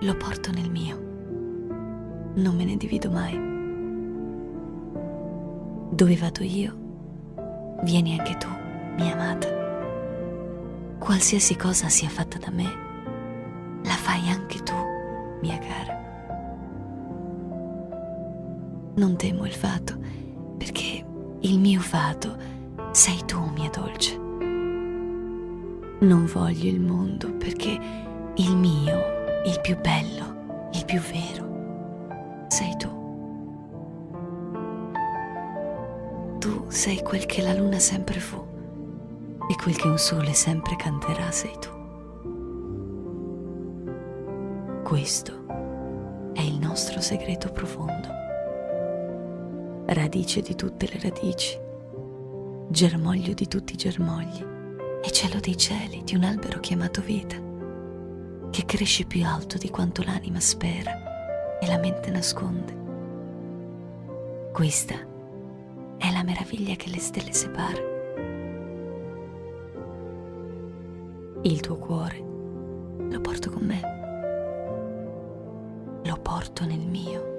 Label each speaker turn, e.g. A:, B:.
A: lo porto nel mio. Non me ne divido mai. Dove vado io, vieni anche tu, mia amata. Qualsiasi cosa sia fatta da me, la fai anche tu, mia cara. Non temo il fato, perché il mio fato sei tu, mia dolce. Non voglio il mondo, perché il mio, il più bello, il più vero, sei tu. Tu sei quel che la luna sempre fu e quel che un sole sempre canterà sei tu. Questo è il nostro segreto profondo, radice di tutte le radici, germoglio di tutti i germogli e cielo dei cieli di un albero chiamato vita, che cresce più alto di quanto l'anima spera e la mente nasconde. Questa è la meraviglia che le stelle separa. Il tuo cuore lo porto con me, lo porto nel mio.